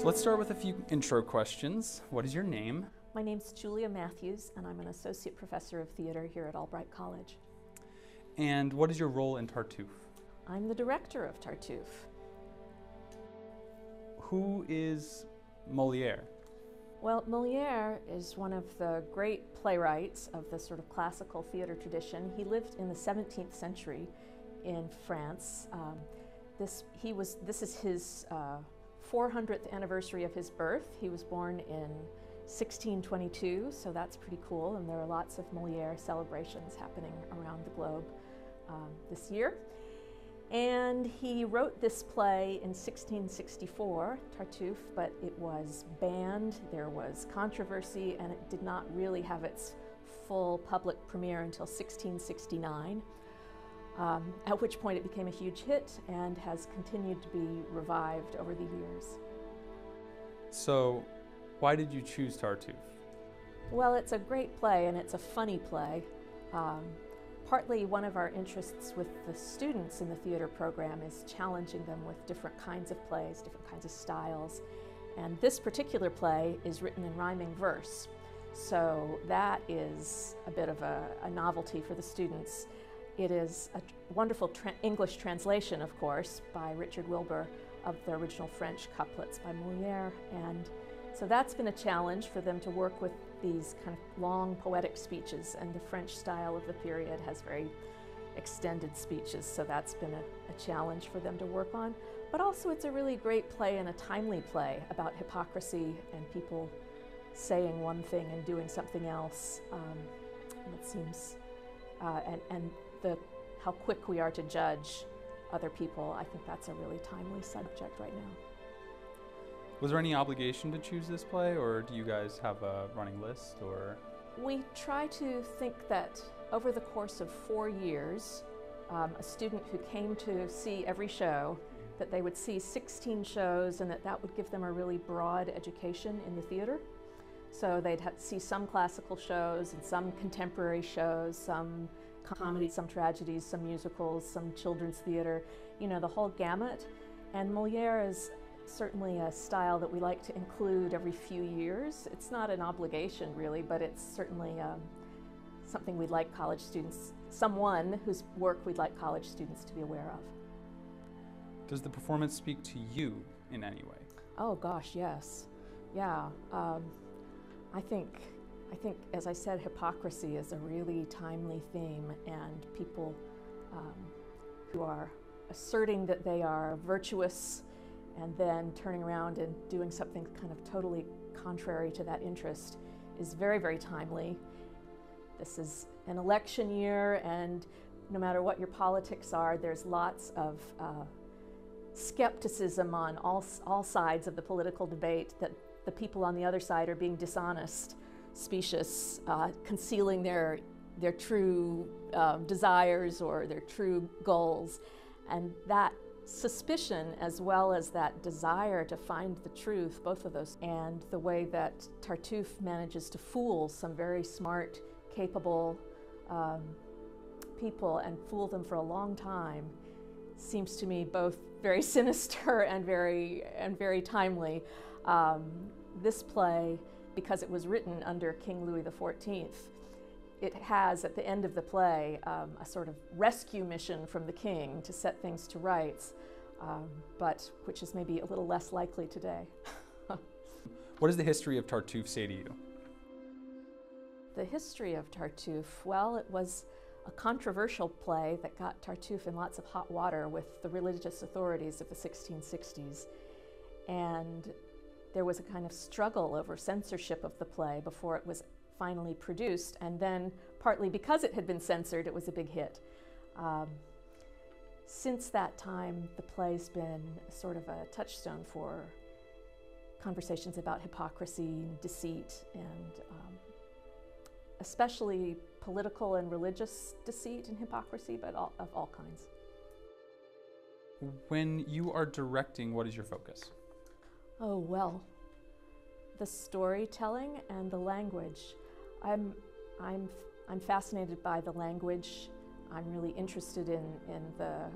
So let's start with a few intro questions. What is your name? My name's Julia Matthews, and I'm an associate professor of theater here at Albright College. And what is your role in Tartuffe? I'm the director of Tartuffe. Who is Molière? Well, Molière is one of the great playwrights of the sort of classical theater tradition. He lived in the 17th century in France. This is his 400th anniversary of his birth. He was born in 1622, so that's pretty cool, and there are lots of Molière celebrations happening around the globe this year. And he wrote this play in 1664, Tartuffe, but it was banned, there was controversy, and it did not really have its full public premiere until 1669, at which point it became a huge hit and has continued to be revived over the years. So, why did you choose Tartuffe? Well, it's a great play, and it's a funny play. Partly one of our interests with the students in the theater program is challenging them with different kinds of plays, different kinds of styles. And this particular play is written in rhyming verse. So that is a bit of a novelty for the students. It is a wonderful English translation, of course, by Richard Wilbur of the original French couplets by Molière. And so that's been a challenge for them to work with these kind of long poetic speeches, and the French style of the period has very extended speeches, so that's been a challenge for them to work on. But also it's a really great play and a timely play about hypocrisy and people saying one thing and doing something else. And it seems, how quick we are to judge other people, I think that's a really timely subject right now. Was there any obligation to choose this play, or do you guys have a running list, or? We try to think that over the course of 4 years, a student who came to see every show, that they would see 16 shows, and that would give them a really broad education in the theater. So they'd see some classical shows and some contemporary shows, some comedies, some tragedies, some musicals, some children's theater, you know, the whole gamut. And Molière is certainly a style that we like to include every few years. It's not an obligation really, but it's certainly something we'd like college students, someone whose work we'd like college students to be aware of. Does the performance speak to you in any way? Oh gosh, yes. Yeah. I think, as I said, hypocrisy is a really timely theme, and people who are asserting that they are virtuous and then turning around and doing something kind of totally contrary to that interest is very, very timely. This is an election year, and no matter what your politics are, there's lots of skepticism on all sides of the political debate that the people on the other side are being dishonest, specious, concealing their true desires or their true goals. And that suspicion, as well as that desire to find the truth, both of those, and the way that Tartuffe manages to fool some very smart, capable people and fool them for a long time, seems to me both very sinister and very timely. This play, because it was written under King Louis XIV, it has, at the end of the play, a sort of rescue mission from the king to set things to rights, but which is maybe a little less likely today. What does the history of Tartuffe say to you? The history of Tartuffe, well, it was a controversial play that got Tartuffe in lots of hot water with the religious authorities of the 1660s. And there was a kind of struggle over censorship of the play before it was finally produced, and then partly because it had been censored, it was a big hit. Since that time, the play's been sort of a touchstone for conversations about hypocrisy, deceit, and especially political and religious deceit and hypocrisy, but of all kinds. When you are directing, what is your focus? Oh, well, the storytelling and the language. I'm fascinated by the language. I'm really interested in the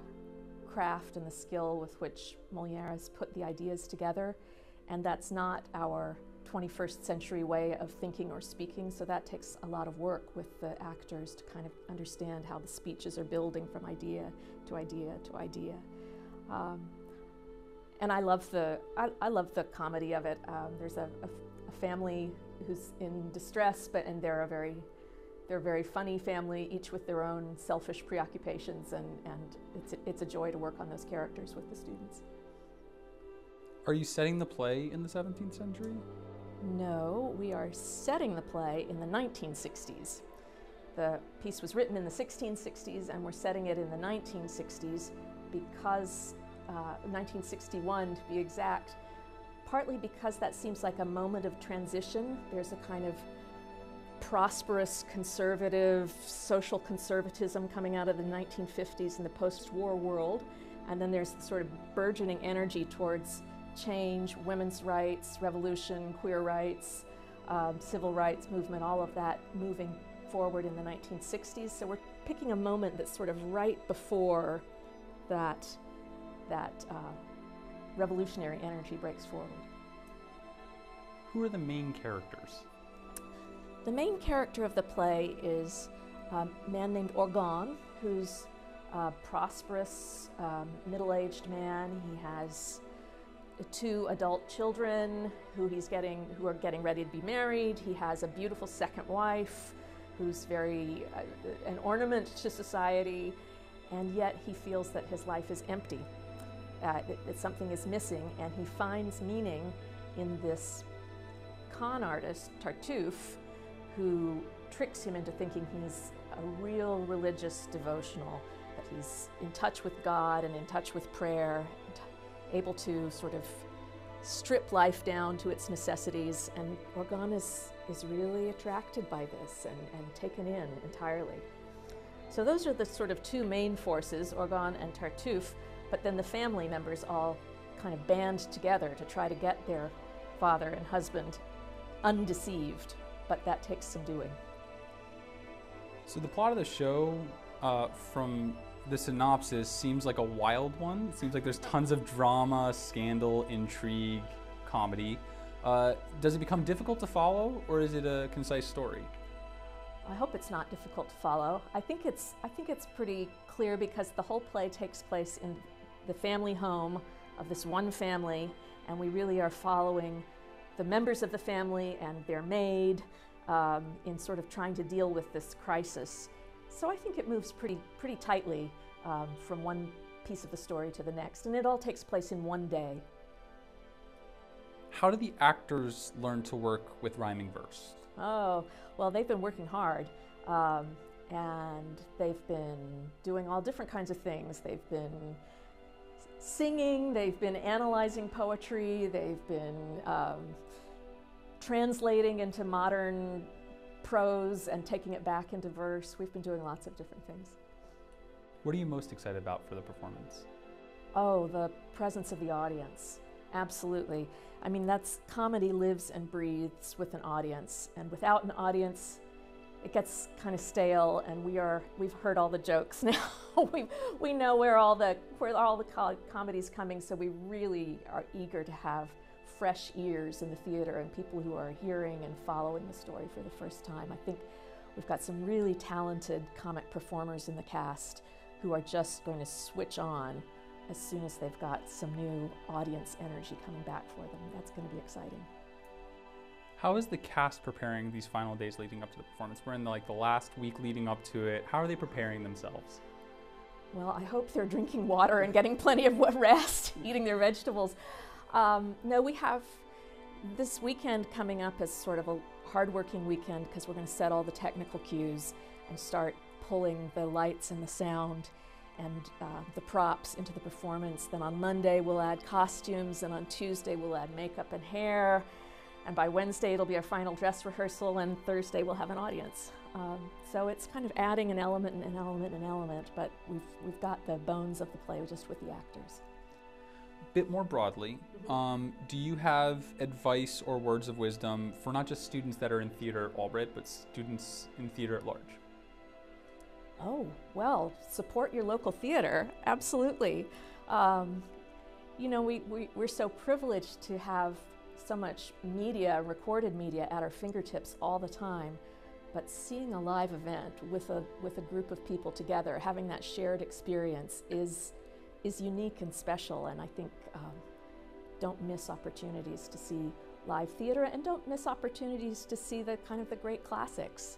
craft and the skill with which Molière has put the ideas together. and that's not our 21st century way of thinking or speaking, so that takes a lot of work with the actors to kind of understand how the speeches are building from idea to idea to idea. And I love the comedy of it. There's a family who's in distress, and they're a very funny family, each with their own selfish preoccupations, and it's a joy to work on those characters with the students. Are you setting the play in the 17th century? No, we are setting the play in the 1960s. The piece was written in the 1660s, and we're setting it in the 1960s because 1961 to be exact, partly because that seems like a moment of transition. There's a kind of prosperous, conservative, social conservatism coming out of the 1950s in the post-war world, and then there's the sort of burgeoning energy towards change, women's rights, revolution, queer rights, civil rights movement, all of that moving forward in the 1960s. So we're picking a moment that's sort of right before that revolutionary energy breaks forward. Who are the main characters? The main character of the play is a man named Orgon, who's a prosperous, middle-aged man. He has 2 adult children who are getting ready to be married. He has a beautiful second wife who's very an ornament to society, and yet he feels that his life is empty, that something is missing, and he finds meaning in this con artist, Tartuffe, who tricks him into thinking he's a real religious devotional, that he's in touch with God and in touch with prayer, able to sort of strip life down to its necessities, and Orgon is really attracted by this and taken in entirely. So those are the sort of 2 main forces, Orgon and Tartuffe, but then the family members all kind of band together to try to get their father and husband undeceived, but that takes some doing. So the plot of the show, from the synopsis, seems like a wild one. It seems like there's tons of drama, scandal, intrigue, comedy. Does it become difficult to follow, or is it a concise story? I hope it's not difficult to follow. I think it's pretty clear because the whole play takes place in the family home of this one family, and we really are following the members of the family and their maid in sort of trying to deal with this crisis. So I think it moves pretty tightly from one piece of the story to the next, and it all takes place in one day. How do the actors learn to work with rhyming verse? Oh, well, they've been working hard, and they've been doing all different kinds of things. They've been singing, they've been analyzing poetry, they've been translating into modern prose and taking it back into verse. We've been doing lots of different things. What are you most excited about for the performance? Oh, the presence of the audience. Absolutely. I mean, comedy lives and breathes with an audience, and without an audience, it gets kind of stale, and we've heard all the jokes now. we know where all the comedy's coming, so we really are eager to have fresh ears in the theater and people who are hearing and following the story for the first time. I think we've got some really talented comic performers in the cast who are just going to switch on as soon as they've got some new audience energy coming back for them. That's going to be exciting. How is the cast preparing these final days leading up to the performance? We're in the last week leading up to it. How are they preparing themselves? Well, I hope they're drinking water and getting plenty of rest, eating their vegetables. No, we have this weekend coming up as sort of a hard-working weekend because we're going to set all the technical cues and start pulling the lights and the sound and the props into the performance. Then on Monday we'll add costumes, and on Tuesday we'll add makeup and hair, and by Wednesday it'll be our final dress rehearsal, and Thursday we'll have an audience. So it's kind of adding an element and an element and an element, but we've got the bones of the play just with the actors. A bit more broadly, do you have advice or words of wisdom for not just students that are in theater at Albrecht, but students in theater at large? Oh, well, support your local theater, absolutely. You know, we're so privileged to have so much media, recorded media, at our fingertips all the time. But seeing a live event with a group of people together, having that shared experience is unique and special, and I think don't miss opportunities to see live theater, and don't miss opportunities to see the kind of the great classics.